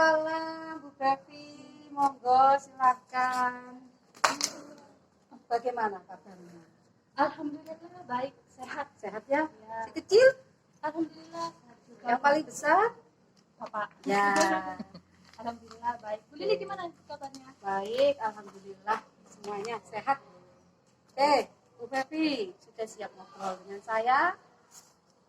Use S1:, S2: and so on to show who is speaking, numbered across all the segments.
S1: Waalaikumsalam, Bu Bevi. Monggo silakan. Bagaimana kabarnya?
S2: Alhamdulillah baik, sehat.
S1: Sehat ya?
S2: Ya.
S1: Si kecil?
S2: Alhamdulillah sehat juga.
S1: Yang paling besar?
S2: Bapak.
S1: Ya.
S2: Alhamdulillah baik. Bu Lili gimana kabarnya?
S1: Baik, alhamdulillah semuanya sehat. Oke, Bu Bevi sudah siap ngobrol dengan saya?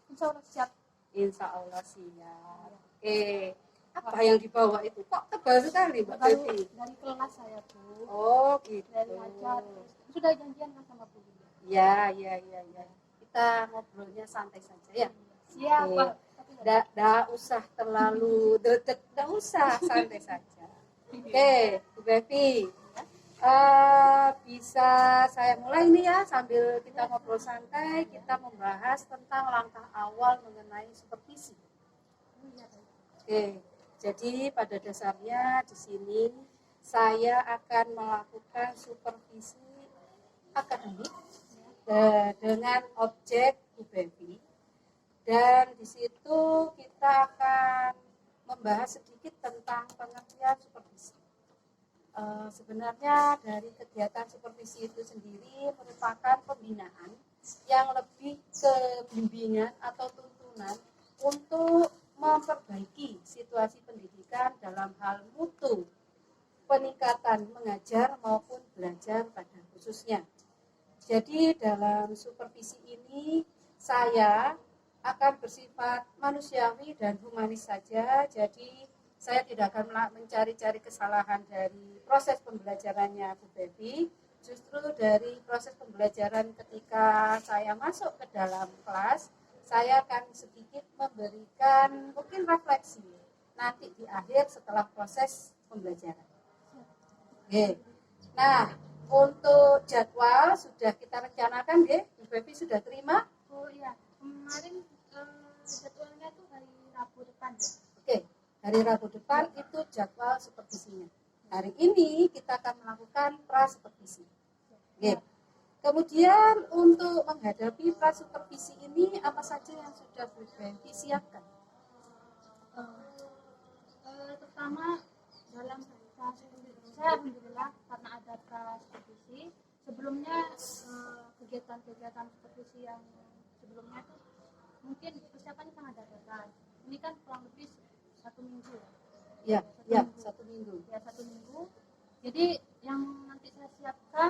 S2: Insya Allah siap.
S1: Insya Allah siap. Oke, apa yang dibawa itu? Kok tebal sekali, Mbak
S2: Baru
S1: Bevi?
S2: dari kelas saya Bu.
S1: Oh, gitu.
S2: Dari ngajar. Sudah janjian kan sama Bu Lili?
S1: Ya. Kita ngobrolnya santai saja ya.
S2: Siap.
S1: Oke. Nggak usah terlalu deket, nggak usah, santai saja. Oke, Bu Bevi, bisa saya mulai nih ya sambil kita ngobrol santai, kita membahas tentang langkah awal mengenai supervisi. Oke, jadi pada dasarnya di sini saya akan melakukan supervisi akademik dengan objek Bu Bevi. Dan di situ kita akan membahas sedikit tentang pengertian supervisi. Sebenarnya dari kegiatan supervisi itu sendiri merupakan pembinaan yang lebih ke bimbingan atau tuntunan untuk memperbaiki situasi pendidikan dalam hal mutu, peningkatan mengajar maupun belajar pada khususnya. Jadi dalam supervisi ini saya akan bersifat manusiawi dan humanis saja. Jadi saya tidak akan mencari-cari kesalahan dari proses pembelajarannya Bu Bevi. Justru dari proses pembelajaran ketika saya masuk ke dalam kelas, saya akan sedikit memberikan mungkin refleksi nanti di akhir setelah proses pembelajaran. Oke. Nah, untuk jadwal sudah kita rencanakan ya, Bu Bevi sudah terima?
S2: Oh iya, kemarin jadwalnya tuh hari Rabu depan ya?
S1: Oke, hari Rabu depan itu jadwal supervisinya. Hari ini kita akan melakukan pra-supervisi. Oke. Kemudian untuk menghadapi pra-supervisi ini apa saja yang sudah Bu Bevi siapkan?
S2: Pertama dalam saya alhamdulillah karena ada pra-supervisi. Sebelumnya kegiatan-kegiatan supervisi yang sebelumnya tuh mungkin persiapannya sangat dadakan. Ini kan kurang lebih 1 minggu ya.
S1: Ya, 1 minggu.
S2: Ya, 1 minggu. Jadi yang nanti saya siapkan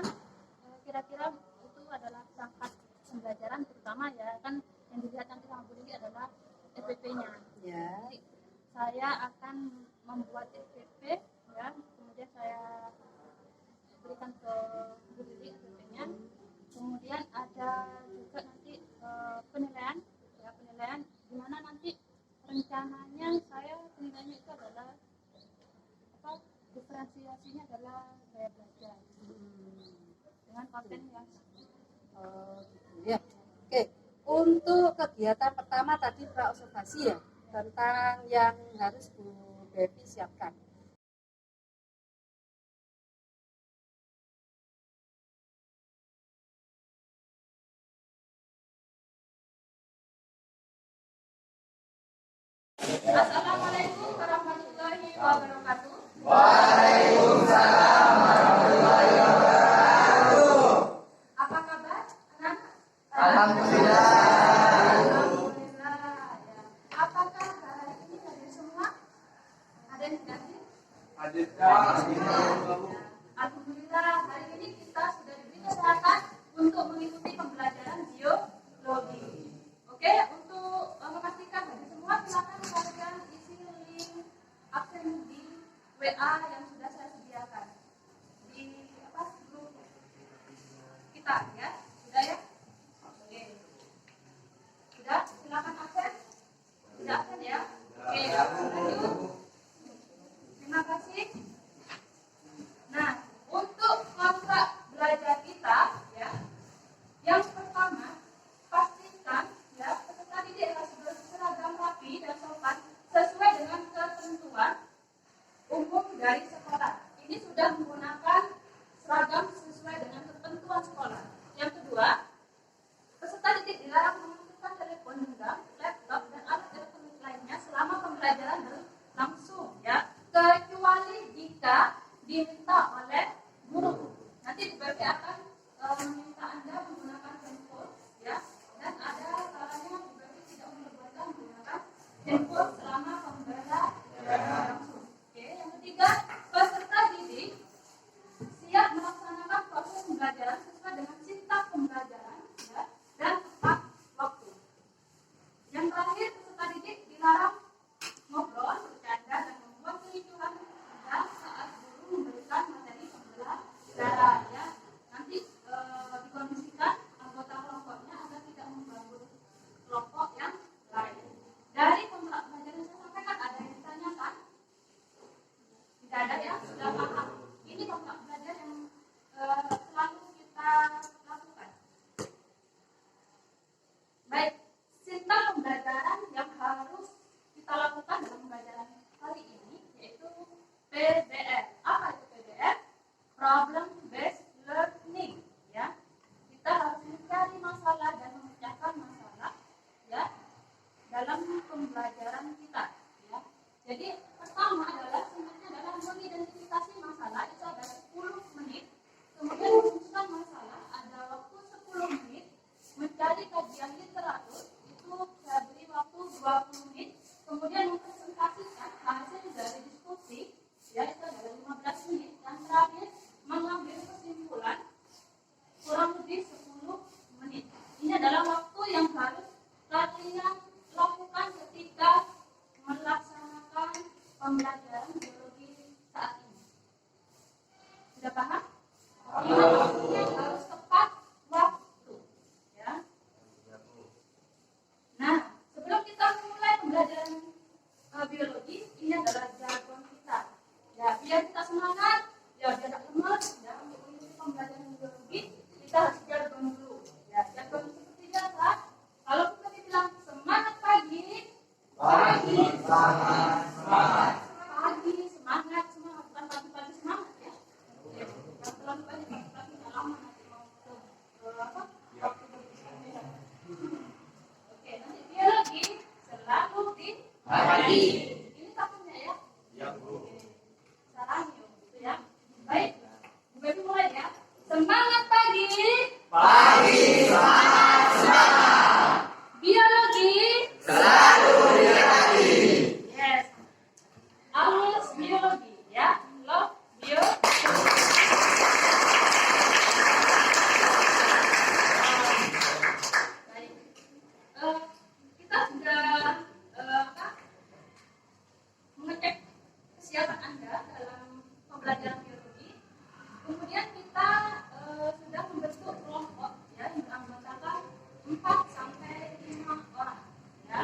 S2: kira-kira itu adalah perangkat pembelajaran terutama ya kan yang dilihat nanti sama Bu Lili adalah SPP-nya.
S1: Ya.
S2: Jadi saya akan membuat SPP ya, kemudian saya berikan ke Bu Lili SPP-nya. Kemudian ada juga nanti penilaian di mana nanti rencananya saya penilaiannya itu adalah diferensiasinya adalah gaya belajar dengan konten yang
S1: Ya. Oke. Untuk kegiatan pertama tadi pra-observasi ya, tentang yang harus Bu Bevi siapkan.
S2: Assalamualaikum warahmatullahi wabarakatuh.
S3: Waalaikumsalam warahmatullahi wabarakatuh.
S2: Apa kabar anak?
S3: Alhamdulillah.
S2: Alhamdulillah ya. Apakah hari ini hadir semua? Ada yang tidak hadir?
S3: Hadir.
S2: Alhamdulillah hari ini kita sudah diberi kesempatan untuk mengikuti pembelajaran biologi. Oke, untuk memastikan hadir semua silakan kalian isi link absen di WA yang sudah saya sediakan di grup kita ya. Sudah ya? Oke. Sudah, silakan absen. Sudah absen ya? Oke, lanjut. Terima kasih. Nah, untuk masa belajar kita ya, yang pertama pastikan ya peserta didik harus berseragam rapi dan sopan sesuai dengan ketentuan umum dari sekolah. Ini sudah menggunakan seragam sesuai dengan ketentuan sekolah. Yang kedua, peserta didik dilarang mengaktifkan telepon genggam, laptop dan alat elektronik lainnya selama pembelajaran berlangsung ya. jika diminta oleh guru. Nanti Bu Bepi akan meminta Anda menggunakan handphone, ya. Dan ada kalanya Bu Bepi tidak memperbolehkan menggunakan handphone selama pembelajaran langsung. Oke, yang ketiga, peserta didik siap melaksanakan proses pembelajaran sesuai dengan sistem pembelajaran, ya, dan tepat waktu. Yang terakhir, peserta didik dilarang ngobrol, bercanda, dan membuat kericuhan dan saat guru memberikan materi pembelajaran, ya. Nanti dikondisikan anggota kelompoknya agar tidak mengganggu kelompok yang lain. Dari kontrak belajar yang saya sampaikan, ada yang ditanyakan? Tidak ada, ya, sudah paham. Ini kontrak belajar yang selalu kita lakukan. Baik, sistem pembelajaran yang harus kita lakukan dalam pembelajaran kali ini yaitu PBL. Apa itu PBL? Problem Based Learning, ya. Kita harus mencari masalah dan memecahkan masalah, ya, dalam pembelajaran kita, ya. Jadi pertama adalah sebenarnya adalah mengidentifikasi masalah, itu ada 10 menit. Kemudian merumuskan masalah ada waktu 10 menit. Mencari kajian literatur itu saya beri waktu 20 menit. Kemudian mempresentasikan hasil dari diskusi, ya, itu adalah 15 menit. Yang terakhir mengambil kesimpulan kurang lebih 10 menit. Ini adalah waktu yang harus kalian lakukan ketika melaksanakan pembelajaran biologi saat ini. Sudah paham? Ini waktunya harus tepat waktu, ya. Nah, sebelum kita memulai pembelajaran biologi, ini adalah jargon kita. Ya, biar kita semangat, ya, biar tidak lemas, ya, untuk mengikuti pembelajaran biologi, kita harus jargon dulu. Ya, jargon seperti biasa. Kalau kita bilang semangat pagi,
S3: Pagi, semangat, semangat.
S2: pagi semangat, semangat, bukan pagi-pagi semangat, ya. Yang terlalu banyak pagi-pagi nggak lama nanti mau ke apa? Waktu berbisnis. Oke, nanti biologi selalu di
S3: Pagi.
S2: Ini takutnya, ya.
S3: Ya, Bu.
S2: Salahnya gitu, ya. Baik, Bu Bepi mulai, ya. Semangat pagi.
S3: Pagi, semangat, semangat.
S2: Biologi.
S3: Selalu diberkati.
S2: Yes. Alus biologi, ya. Love biologi. Baik. Kita sudah mengecek kesiapan Anda dalam pembelajaran biologi. Kemudian kita sudah membentuk kelompok, ya, yang beranggotakan 4 sampai 5 orang, ya.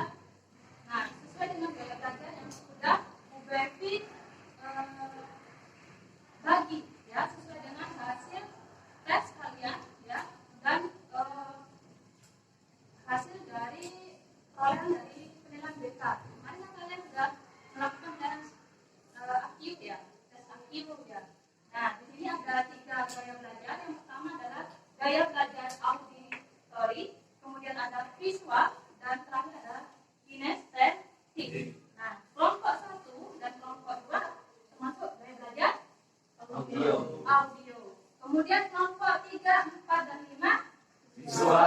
S2: Nah, sesuai dengan gaya belajar yang sudah Bu Bepi bagi, ya, sesuai dengan hasil tes kalian, ya, dan hasil dari perolehan dari penilaian BK. Kemarin kan kalian sudah melakukan tes IQ, ya, tes IQ, ya. Nah, di sini ada 3 gaya belajar. Yang pertama adalah gaya belajar auditori, kemudian ada visual, dan terakhir adalah kinestetik. Nah, kelompok 1 dan kelompok 2 termasuk gaya belajar audio. Kemudian kelompok 3, 4, dan 5
S3: Visual.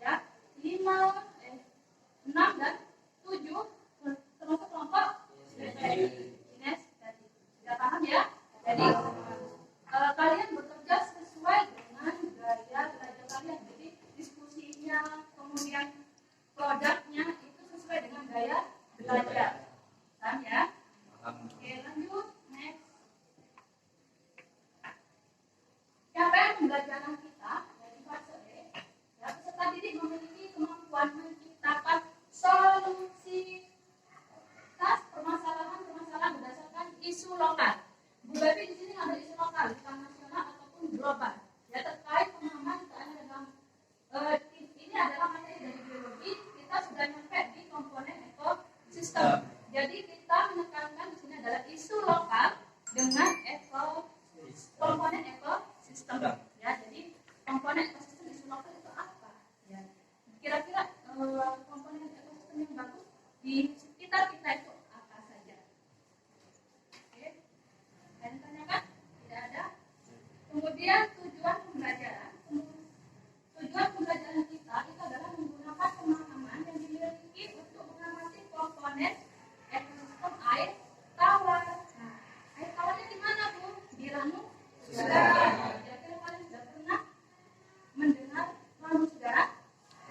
S2: Ya, 5, 6 dan 7 termasuk kelompok kinestetik. Sudah paham, ya? Jadi kalian bekerja sesuai dengan gaya belajar kalian. Jadi diskusinya, kemudian produknya itu sesuai dengan gaya belajar. Paham, ya? Oke, lanjut. Next. Capaian pembelajaran kita dari fase E, ya, peserta didik memiliki kemampuan menciptakan solusi permasalahan-permasalahan berdasarkan isu lokal. Bu Bepi di sini ada isu lokal, bukan nasional ataupun global. Ya, terkait pemahaman dalam ini adalah materi dari biologi. Kita sudah nyampe di komponen ekosistem. Jadi kita menekankan di sini adalah isu lokal dengan komponen ekosistem. Ya, jadi komponen ekosistem isu lokal itu apa? Ya, kira-kira komponen ekosistem yang bagus di sekitar kita itu apa saja? Oke. Kemudian tujuan pembelajaran kita itu adalah menggunakan pemahaman yang dimiliki untuk mengamati komponen ekosistem air tawar. Nah, air tawarnya di mana, Bu? Di Ranu Segara. Kira-kira kalian sudah pernah mendengar Ranu Segara?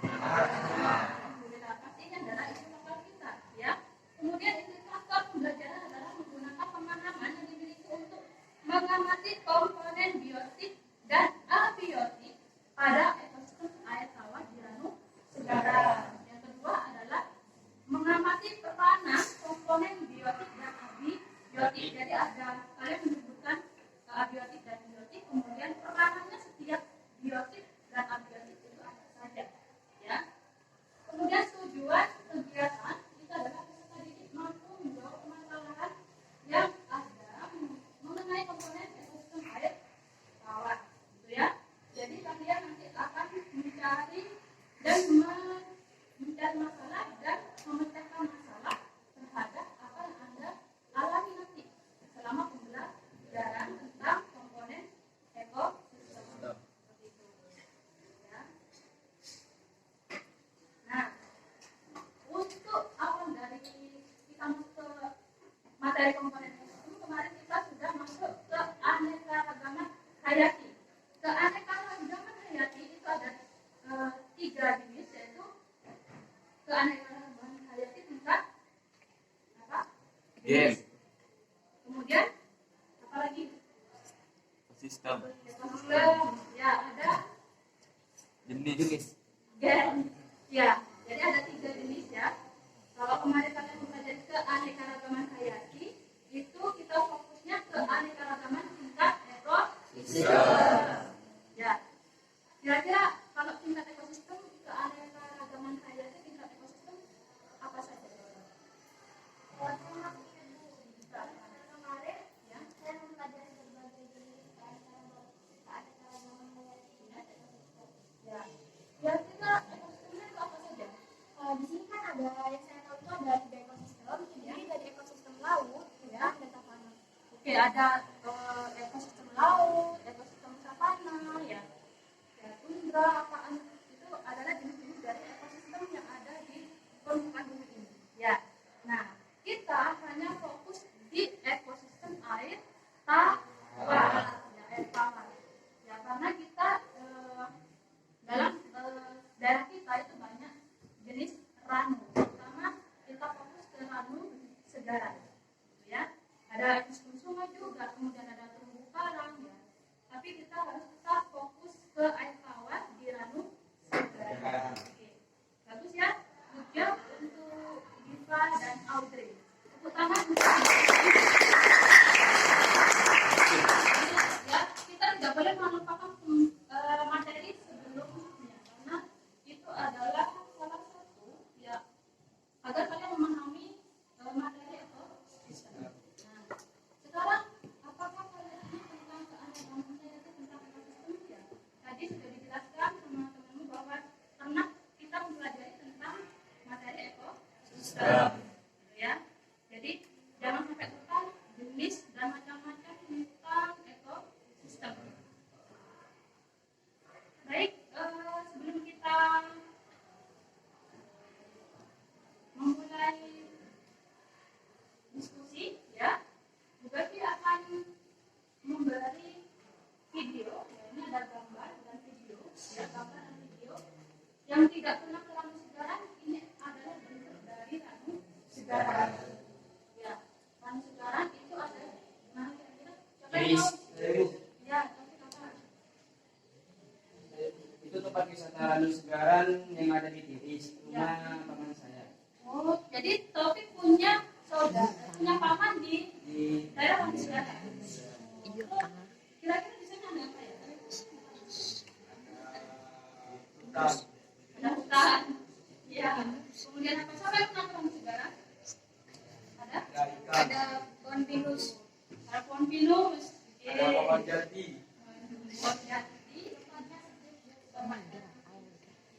S2: Alhamdulillah, pasti ini adalah isu lokal kita, ya. Kemudian indikator pembelajaran adalah menggunakan pemahaman yang dimiliki untuk mengamati komponen biotik dan abiotik pada ekosistem air tawar di Ranu Segara. Yang kedua adalah mengamati peranan komponen biotik dan abiotik. Jadi ada kalian menyebutkan abiotik dan biotik, kemudian peranannya setiap biotik dan abiotik itu apa saja, ya. Kemudian tujuan kegiatan itu adalah peserta didik mampu menjawab permasalahan yang ada mengenai komponen ekosistem air tawar, gitu ya. Jadi kalian nanti akan mencari dan mencari masalah dan memecahkan masalah terhadap apa yang Anda alami nanti selama pembelajaran tentang komponen ekosistem. Seperti itu, ya. Nah, untuk awal dari kita masuk ke materi komponen ekosistem, kemarin kita sudah masuk ke aneka-ragaman hayati. Keanekaragaman hayati itu ada 3 jenis, yaitu keanekaragaman hayati tingkat apa?
S3: Gen.
S2: Kemudian apa lagi?
S3: Sistem.
S2: Ekosistem. Ya, ada
S3: Jenis.
S2: gen. Ya, jadi ada 3 jenis, ya. Kalau kemarin kalian mempelajari keanekaragaman hayati, itu kita fokusnya ke aneka-ragaman tingkat ekosistem. Ya. Kira-kira kalau tingkat ekosistem, keanekaragaman hayati tingkat ekosistem apa saja? Kemarin, ya, saya mempelajari berbagai jenis keanekaragaman hayati. Ya. Kira-kira ekosistemnya itu apa saja?
S4: Di sini kan ada yang saya tahu itu ada 3 ekosistem, jadi dari ekosistem laut, hutan, dan savana.
S2: Oke, ada ekosistem laut, ekosistem savana, ya, tundra, apaan itu adalah jenis-jenis dari ekosistem yang ada di permukaan bumi ini. Ya, nah kita hanya fokus di ekosistem air tawar, ya, air tawar. Ya, karena kita dalam daerah kita itu banyak jenis ranu, terutama kita fokus ke Ranu Segara, gitu ya. Ada ekosistem sungai juga, kemudian ada terumbu karang, ya. Tapi kita harus tetap fokus ke air tawar di Ranu Segara. Oke. Bagus ya. Good job untuk Diva dan Audrey. Tepuk tangan untuk ya, kita tidak boleh melupakan materi sebelumnya, karena itu adalah salah satu, ya, agar kalian memahami materi ekosistem. Nah, sekarang apakah kalian ini tentang keanekaragaman hayati, tentang ekosistem, ya? Tadi sudah dijelaskan sama temanmu bahwa pernah kita mempelajari tentang materi ekosistem, ya. Jadi jangan sampai lupa jenis dan macam-macam tentang ekosistem. Baik, sebelum kita memulai diskusi, ya, Bu Gavi akan memberi video, ya, ini ada gambar dan video, ya, gambar dan video yang tidak pernah ke Ranu Segara. Ini adalah bentuk dari Ranu Segara, ya. Ranu Segara itu ada, nah, kira-kira siapa yang tahu? Ya, tapi apa?
S5: Itu tempat wisata Ranu Segaran yang ada di Tiris, rumah paman saya.
S2: Oh, jadi Taufik punya saudara, punya paman di daerah Ranu Segara. Oh, kira-kira di sana ada apa ya?
S5: Hutan.
S2: Ada hutan. Ya. Kemudian apa? Siapa yang pernah ke Ranu Segara? Ada?
S5: Ada ikan.
S4: Ada pohon pinus.
S2: Ada pohon pinus. Oke.
S5: Ada pohon jati.
S2: Pohon jati.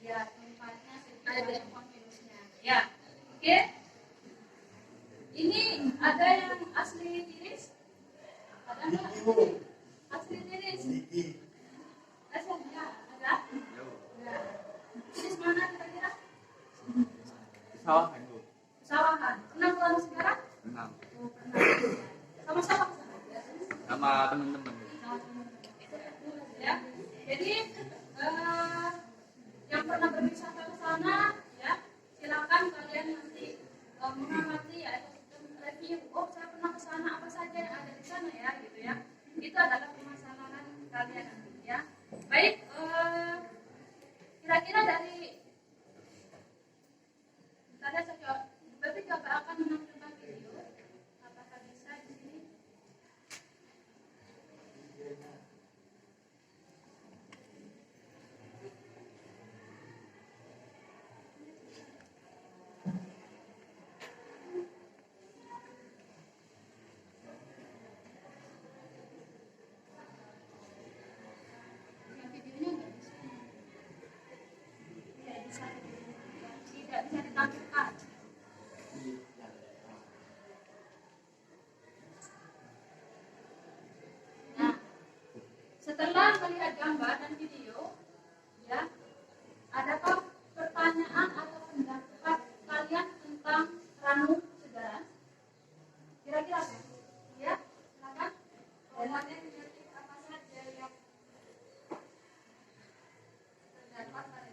S2: Ya, tempatnya ada pohon pinusnya. Ya. Oke. Ini ada yang asli Tiris? Ada nggak? Asli Tiris?
S3: sama teman-teman.
S2: Ya. Jadi yang pernah berwisata ke sana, ya silakan kalian nanti mengamati ya ekosistem review. Oh, saya pernah ke sana, apa saja yang ada di sana ya, gitu ya. Itu adalah permasalahan kalian nanti ya. Baik, kira-kira dari tadi saya coba, berarti coba akan menampilkan video. Apakah bisa di sini? Yang videonya nggak bisa. Tidak bisa. Tidak bisa ditampilkan. Nah, setelah melihat gambar dan video, ya, adakah pertanyaan atau pendapat kalian tentang Ranu Segaran? Kira-kira apa? Ya, silakan. Komponen biotik apa saja yang terdapat pada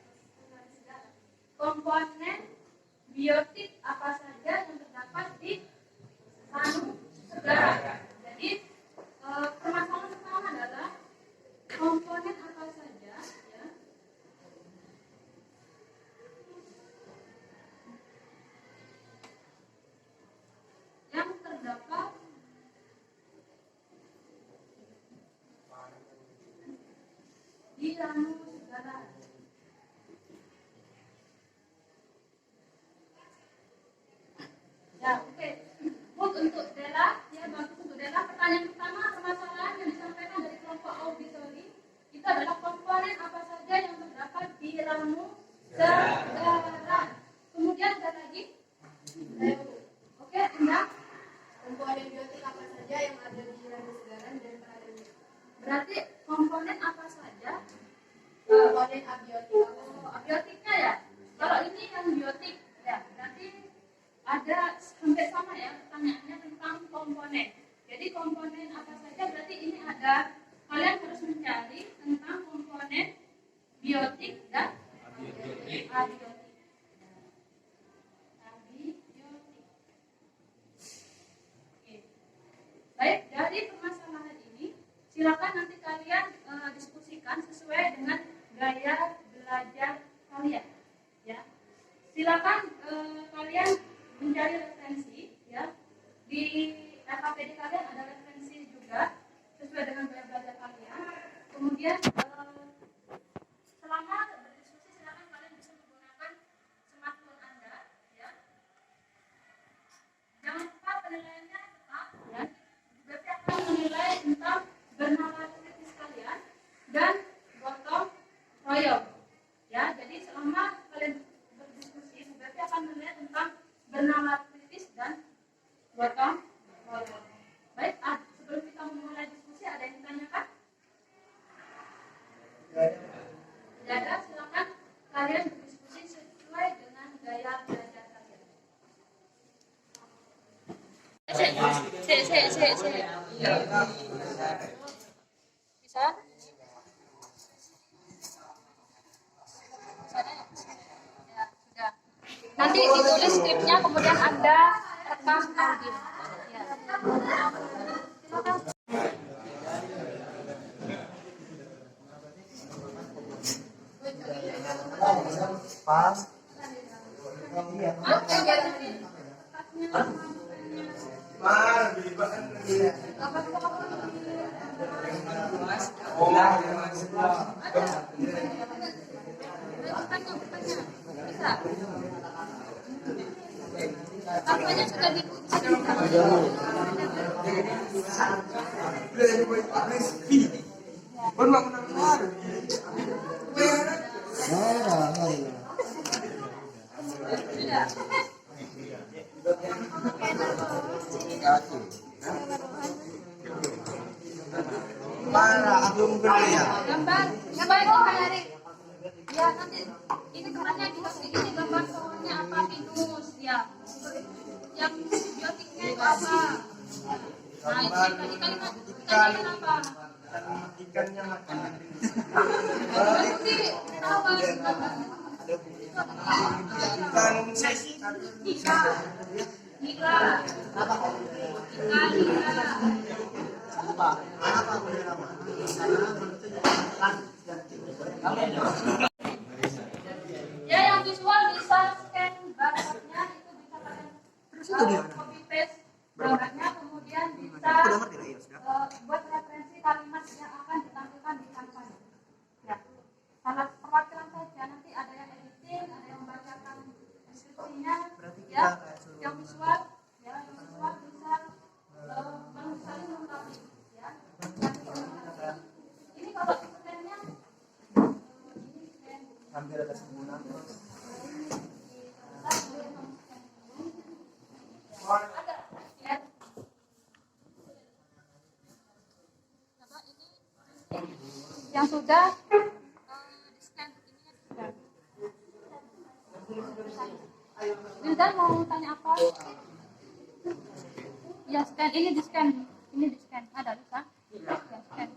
S2: Ranu Segaran? Komponen biotik apa saja yang terdapat di Ranu Segaran? Jadi permasalahan pertama adalah komponen apa saja ya yang terdapat di Ranu Segaran. Ya, oke. Untuk Dela, ya bagus untuk Dela. Pertanyaan pertama, permasalahan yang disampaikan dari kelompok auditori itu adalah komponen apa saja yang terdapat di Ranu Segaran. Kemudian ada lagi. Oke, Indah.
S1: Komponen biotik apa saja yang ada di Ranu Segaran dan berada di
S2: Berarti komponen apa saja?
S1: komponen abiotik apa saja?
S2: Abiotiknya ya. Kalau ini yang biotik, ya berarti ada hampir sama ya pertanyaannya tentang komponen. Jadi komponen apa saja berarti ini ada, kalian harus mencari tentang komponen biotik dan abiotik. Abiotik. Oke. Baik, dari permasalahan ini silakan nanti kalian diskusikan sesuai dengan gaya belajar kalian. Ya, silakan kalian mencari referensi. Ya, di FAPD kalian ada referensi juga sesuai dengan gaya belajar kalian. Kemudian selama berdiskusi silakan kalian bisa menggunakan smartphone Anda. Ya, jangan lupa penilaiannya tetap. Ya, berarti akan menilai tentang bernalar kritis kalian dan gotong royong. Ya, jadi selama kalian berdiskusi berarti akan menilai tentang bernalar kritis dan gotong royong. Baik, sebelum kita memulai diskusi ada yang ditanyakan? Tidak ada, silakan kalian berdiskusi sesuai dengan gaya belajar kalian. Bisa? Ya, sudah. Nanti ditulis skripnya, kemudian Anda rekam audio. Ya. Silakan.
S6: Pas.
S2: Apanya sudah dikunci. Sudah.
S6: Para aku ya.
S2: Gambar itu hari. Ya nanti ini caranya dikasih ini gambar pohonnya apa pinus ya. Yang biotiknya itu apa? Nah, itu
S6: Gambar
S2: tadi kalimat
S6: ikan,
S2: ikan apa?
S6: ikannya makan.
S2: Berarti apa?
S6: Ikan ses.
S2: Ika. Ika. Ika. Ya, yang visual bisa scan barcode-nya, itu bisa kalian copy paste gambarnya, kemudian bisa buat referensi kalimat yang akan ditampilkan di kampanye. Ya, salah perwakilan saja, nanti ada yang editing, ada yang membacakan deskripsinya, ya, yang visual bisa saling melengkapi, ya. Ini kalau scan-nya
S6: Hampir ada sembilan.
S2: ada, ya. Yang sudah di-scan ininya sudah. Wildan mau tanya apa? Ya, scan ini di-scan. Ini di-scan. Ada bisa? Ya, scan.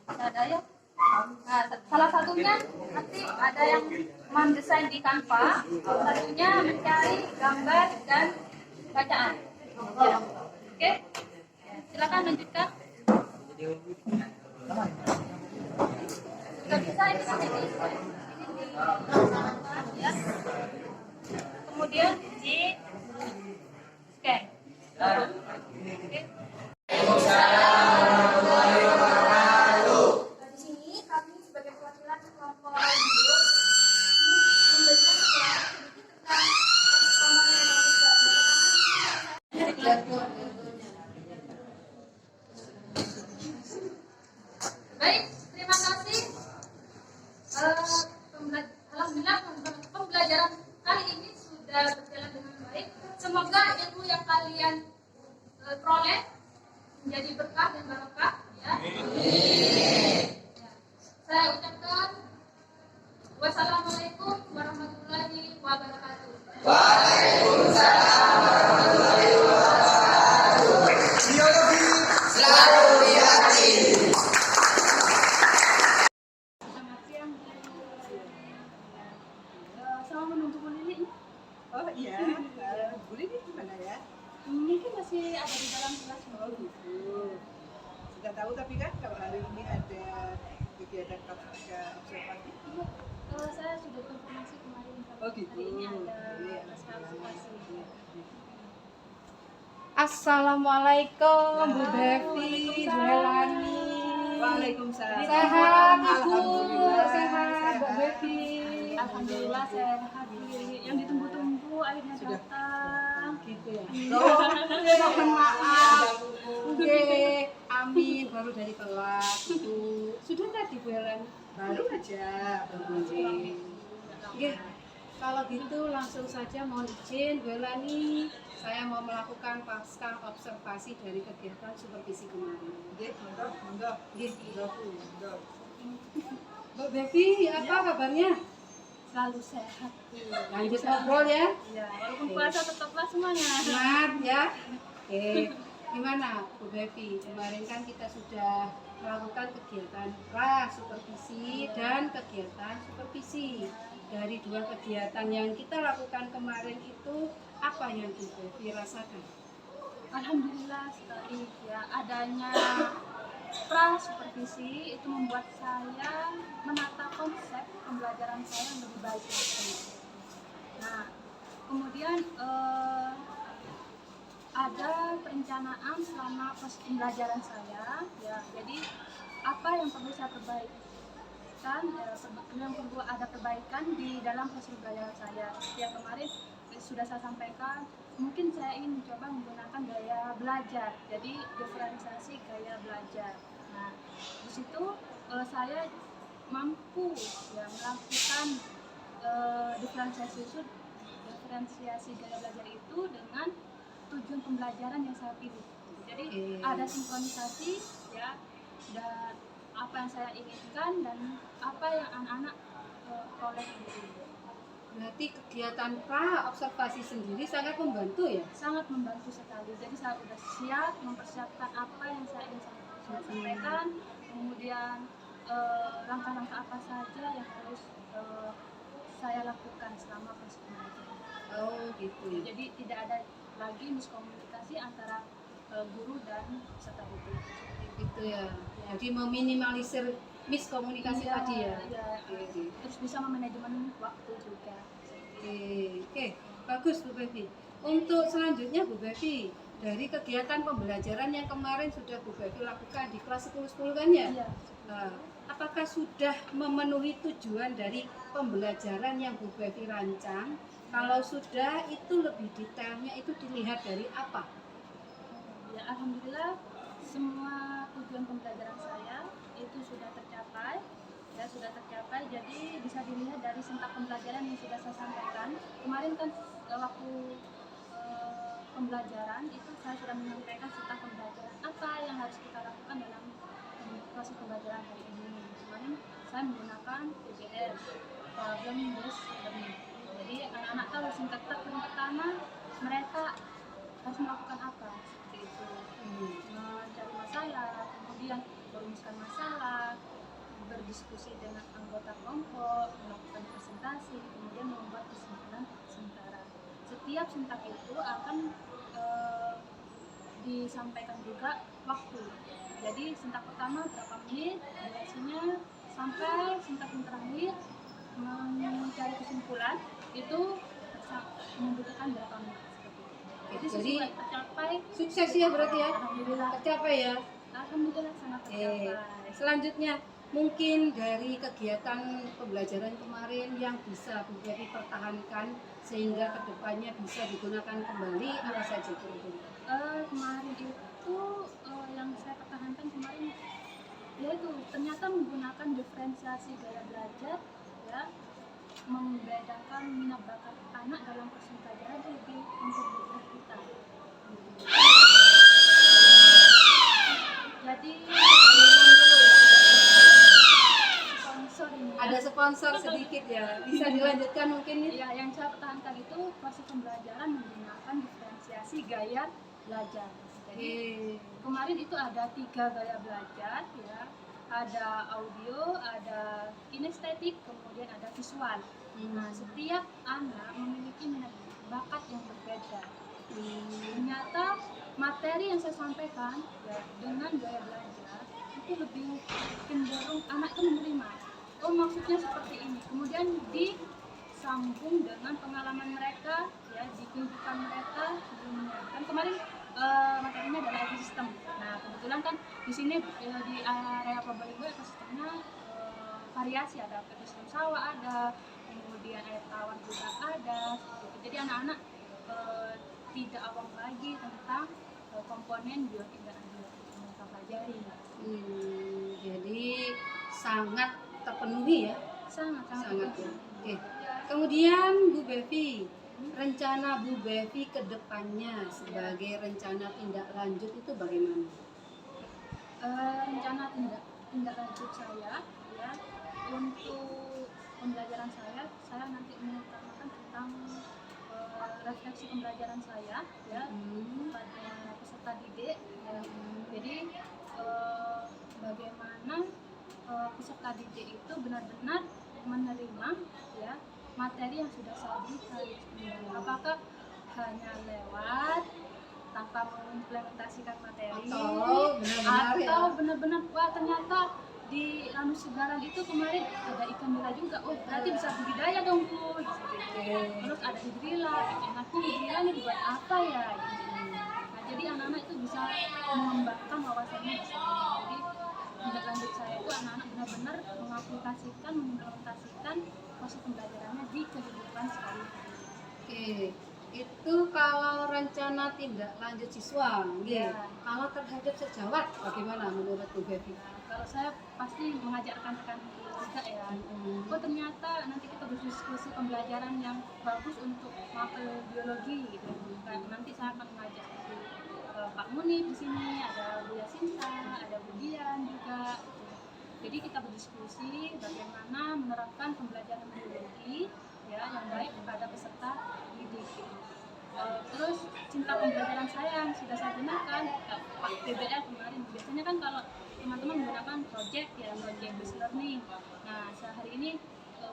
S2: Ada ya? Nah, salah satunya nanti ada yang mendesain di Canva, satunya mencari gambar dan bacaan. Ya. Oke, silakan lanjutkan. Sudah bisa ini ya. Kemudian di scan. Oke.
S4: Di sini kami sebagai perwakilan kelompok audio memberikan sedikit tentang
S2: Baik, terima kasih. Alhamdulillah pembelajaran kali ini sudah berjalan dengan baik. Semoga ilmu yang kalian peroleh menjadi berkah dan barokah. Ya. Saya ucapkan wassalamualaikum warahmatullahi wabarakatuh.
S6: Biologi selalu di hati.
S2: Selamat siang. Sama menunggu Bu Lili.
S7: Oh iya, Bu Lili gimana ya?
S2: Mungkin masih ada di dalam kelas.
S7: Oh gitu. Sudah tahu tapi kan kalau hari ini ada kegiatan praktika observasi.
S2: Saya sudah konfirmasi kemarin.
S7: Oh gitu.
S2: Hari ini ada
S7: Iya.
S2: kelas observasi.
S8: Assalamualaikum Bu Devi, Bu Helani.
S7: Waalaikumsalam.
S8: Sehat Ibu,
S7: Alhamdulillah.
S8: sehat Bu Devi.
S2: Alhamdulillah sehat. Yang ditunggu-tunggu akhirnya datang.
S8: Gitu ya. Mohon maaf. Oke, Amin baru dari kelas Bu. Sudah tadi Bu Helani?
S7: Baru aja.
S8: Oke, kalau gitu langsung saja mohon izin Bu Helani. Saya mau melakukan pasca observasi dari kegiatan supervisi kemarin.
S7: Oke, monggo.
S8: Gitu.
S7: Monggo.
S8: Bu Devi, apa kabarnya?
S2: Selalu sehat.
S8: Lanjut ngobrol ya.
S2: Ya, walaupun puasa tetaplah semuanya.
S8: Semangat ya. Oke, gimana Bu Devi? Kemarin kan kita sudah melakukan kegiatan pra-supervisi dan kegiatan supervisi. Dari dua kegiatan yang kita lakukan kemarin itu, apa yang Bu Devi rasakan?
S2: Alhamdulillah sekali ya, adanya pra supervisi itu membuat saya menata konsep pembelajaran saya yang lebih baik lagi. Nah, kemudian ada perencanaan selama proses pembelajaran saya ya, jadi apa yang perlu saya perbaikan yang perlu ada perbaikan di dalam proses pembelajaran saya. Ya, kemarin sudah saya sampaikan, mungkin saya ingin mencoba menggunakan gaya belajar, jadi diferensiasi gaya belajar. Nah, di situ saya mampu ya melakukan diferensiasi gaya belajar itu dengan tujuan pembelajaran yang saya pilih. Jadi ada sinkronisasi ya, dan apa yang saya inginkan dan apa yang anak-anak oleh itu.
S8: Berarti kegiatan pra-observasi sendiri sangat membantu ya?
S2: Sangat membantu sekali. Jadi saya sudah siap mempersiapkan apa yang saya ingin saya sampaikan, kemudian langkah-langkah apa saja yang harus saya lakukan selama proses pembelajaran.
S8: Oh gitu.
S2: Jadi tidak ada lagi miskomunikasi antara guru dan peserta didik.
S8: Gitu ya. Jadi meminimalisir miskomunikasi
S2: Iya,
S8: tadi ya.
S2: iya.
S8: Oke.
S2: Terus bisa memanajemen waktu juga.
S8: Oke, bagus Bu Bevi. Untuk selanjutnya Bu Bevi, dari kegiatan pembelajaran yang kemarin sudah Bu Bevi lakukan di kelas 10-10 kan ya?
S2: Iya.
S8: Nah, apakah sudah memenuhi tujuan dari pembelajaran yang Bu Bevi rancang? Kalau sudah, itu lebih detailnya itu dilihat dari apa?
S2: Ya, alhamdulillah semua tujuan pembelajaran saya itu sudah tercapai. Ya, sudah tercapai. Jadi bisa dilihat dari sentak pembelajaran yang sudah saya sampaikan. Kemarin kan waktu pembelajaran itu saya sudah menyampaikan sentak pembelajaran apa yang harus kita lakukan dalam proses pembelajaran hari ini. Kemarin saya menggunakan PBL, problem based learning. Jadi anak-anak tahu singkat yang pertama mereka harus melakukan apa seperti itu, mencari masalah, kemudian merumuskan masalah, berdiskusi dengan anggota kelompok, melakukan presentasi, kemudian membuat kesimpulan sementara. Setiap sintak itu akan disampaikan juga waktu. Jadi sintak pertama berapa menit, durasinya, sampai sintak yang terakhir mencari kesimpulan itu membutuhkan berapa menit. Jadi sesuai tercapai.
S8: Sukses ya berarti ya?
S2: Alhamdulillah.
S8: Tercapai ya?
S2: Alhamdulillah sangat tercapai.
S8: Selanjutnya, mungkin dari kegiatan pembelajaran kemarin yang bisa Bu Bevi pertahankan sehingga kedepannya bisa digunakan kembali apa saja kira-kira?
S2: Kemarin itu yang saya pertahankan kemarin yaitu ternyata menggunakan diferensiasi gaya belajar, ya, membedakan minat bakat anak dalam proses pembelajaran itu lebih mempermudah kita. Jadi sponsor ini.
S8: Ada sponsor sedikit ya, bisa dilanjutkan mungkin nih?
S2: Ya, yang saya pertahankan itu proses pembelajaran menggunakan diferensiasi gaya belajar. Jadi kemarin itu ada 3 gaya belajar, ya, ada audio, ada kinestetik, kemudian ada visual. Nah, setiap anak memiliki minat bakat yang berbeda. Ternyata materi yang saya sampaikan, ya, dengan gaya belajar itu lebih cenderung anak itu menerima. Oh, maksudnya seperti ini. Kemudian disambung dengan pengalaman mereka, ya, di kehidupan mereka sebelumnya. Kan kemarin materinya adalah ekosistem. Nah, kebetulan kan di sini di area Probolinggo ekosistemnya variasi, ada ekosistem sawah, ada, kemudian air tawar juga ada. Jadi anak-anak tidak awam lagi tentang komponen biotik dan abiotik yang mereka pelajari.
S8: Jadi sangat terpenuhi ya?
S2: Sangat
S8: Ya. Oke. Kemudian Bu Bevi, rencana Bu Bevi ke depannya sebagai rencana tindak lanjut itu bagaimana?
S2: Rencana tindak lanjut saya, ya, untuk pembelajaran saya nanti mengutamakan tentang refleksi pembelajaran saya, ya, pada peserta didik. Jadi bagaimana peserta didik itu benar-benar menerima, ya, materi yang sudah saya berikan. Apakah hanya lewat tanpa mengimplementasikan materi, atau benar-benar wah ternyata di Anu Segaran itu kemarin ada ikan nila juga, oh berarti bisa budidaya dong Bu, terus ada hidrilla, enaknya hidrilla ini buat apa ya, nah jadi anak-anak itu bisa mengembangkan wawasannya di sana. Jadi tindak lanjut saya itu anak-anak benar-benar mengaplikasikan, mengimplementasikan proses pembelajarannya di kehidupan sehari-hari.
S8: Oke, itu kalau rencana tindak lanjut siswa,
S2: Ya.
S8: Kalau terhadap sejawat bagaimana menurut Bu Bevi?
S2: Kalau saya pasti mengajak rekan-rekan juga, ya. Oh ternyata nanti kita berdiskusi pembelajaran yang bagus untuk mapel biologi gitu. Nanti saya akan mengajak Pak Munib di sini, ada Bu Yasinta, ada Bu Dian juga. Jadi kita berdiskusi bagaimana menerapkan pembelajaran biologi ya yang baik kepada peserta didik. Terus cinta pembelajaran saya yang sudah saya gunakan Pak PBL kemarin. Biasanya kan kalau teman-teman menggunakan project based learning. Nah, sehari ini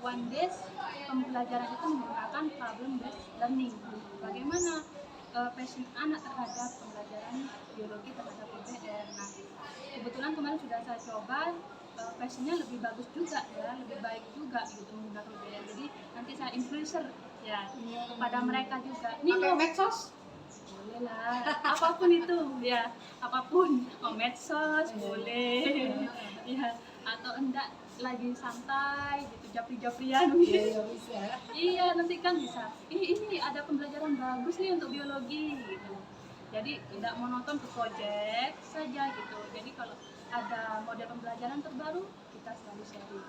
S2: one days pembelajaran itu menggunakan problem based learning. Bagaimana passion anak terhadap pembelajaran biologi terhadap PBL. Nah, kebetulan kemarin sudah saya coba, passionnya lebih bagus juga ya, lebih baik juga gitu menggunakan PBL. Jadi nanti saya influencer ya kepada mereka juga. Ini
S8: Pakai
S2: loh,
S8: medsos?
S2: boleh lah, apapun itu ya, apapun, mau medsos boleh, ya atau enggak lagi santai gitu, japri-japrian gitu.
S8: Bisa.
S2: Iya, nanti kan bisa. Ini ada pembelajaran bagus nih untuk biologi gitu. Jadi tidak monoton ke project saja gitu. Jadi kalau ada model pembelajaran terbaru, kita selalu sharing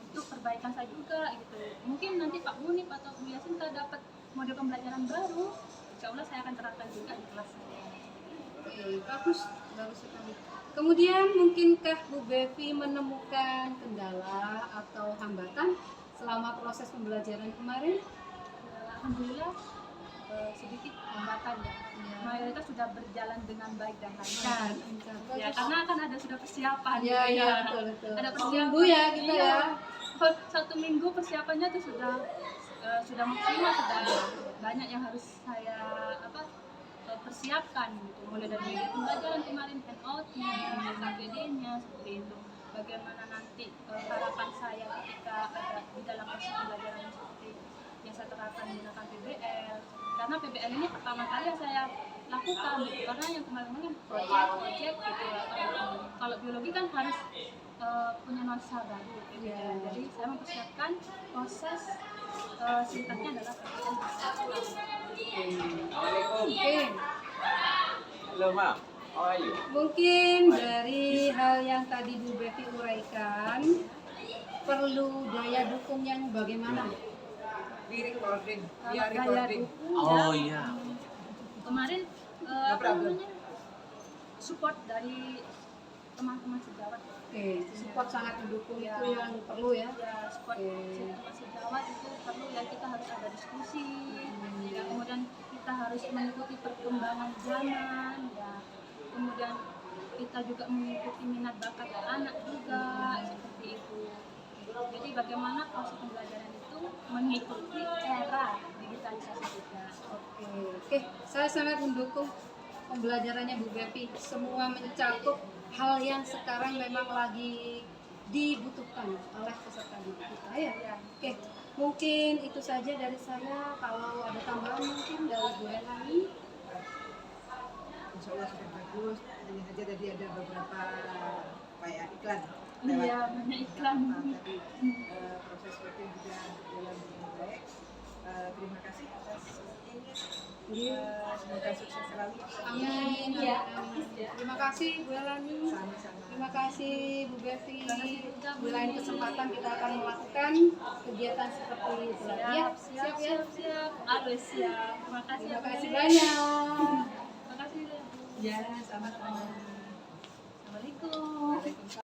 S2: untuk perbaikan saya juga gitu. Mungkin nanti Pak Munib atau Bu Yasinta dapat model pembelajaran baru, insya Allah saya akan terapkan juga di kelas saya.
S8: Oke, bagus sekali. Kemudian mungkinkah Bu Bevi menemukan kendala atau hambatan selama proses pembelajaran kemarin?
S2: Alhamdulillah sedikit hambatan ya. Mayoritas sudah berjalan dengan baik dan lancar. Ya, karena kan ada sudah persiapan.
S8: Iya,
S2: gitu
S8: iya,
S2: ya.
S8: betul.
S2: Ada
S8: Seminggu ya kita
S2: Iya.
S8: ya.
S2: 1 minggu persiapannya tuh sudah maksimal, sudah banyak yang harus saya persiapkan gitu. Mulai dari media pembelajaran kemarin, handout-nya, KPD-nya seperti itu. Bagaimana nanti harapan saya ketika ada di dalam proses pembelajaran seperti yang saya terapkan menggunakan PBL. Karena PBL ini pertama kali yang saya lakukan gitu. Karena yang kemarin-kemarin project gitu. Kalau biologi kan harus punya nuansa baru gitu. Jadi saya mempersiapkan proses singkatnya adalah PBL.
S8: Oke.
S3: Hello, Ma'am. How are you?
S8: Mungkin dari hal yang tadi Bu Bevi uraikan, perlu daya dukung yang bagaimana?
S7: Di recording,
S2: Kalau
S7: via
S2: daya
S7: recording.
S2: dukung
S3: Oh
S2: ya,
S3: iya.
S2: kemarin
S7: problem.
S2: support dari teman-teman sejawat.
S8: Oke, support sangat mendukung
S2: Ya.
S8: itu yang perlu ya.
S2: Ya, support teman sejawat itu perlu ya, kita harus ada diskusi ya, kemudian kita harus mengikuti perkembangan zaman ya, kemudian kita juga mengikuti minat bakat anak juga seperti itu. Jadi bagaimana proses pembelajaran itu mengikuti era digitalisasi juga.
S8: Oke, saya sangat mendukung pembelajarannya Bu Bevi. Semua mencakup hal yang sekarang memang lagi dibutuhkan oleh peserta didik kita ya. Oke, mungkin itu saja dari saya. Kalau ada tambahan mungkin dari Bu Elani.
S7: Insya Allah sudah bagus. Hanya saja tadi ada beberapa kayak iklan.
S2: Iya, banyak iklan.
S7: Tapi proses working juga berjalan dengan baik. Terima kasih atas waktunya. Semoga sukses selalu.
S8: Amin. Ya. Terima kasih Bu Elani.
S7: Sama-sama.
S8: Terima kasih Bu Bevi. Di lain kesempatan kita akan melakukan kegiatan seperti itu lagi ya. Siap ya.
S2: Siap. Harus siap. Terima kasih.
S8: Terima
S2: Bu.
S8: kasih banyak.
S2: Terima kasih. Bu.
S7: Ya, sama-sama.
S2: Assalamualaikum.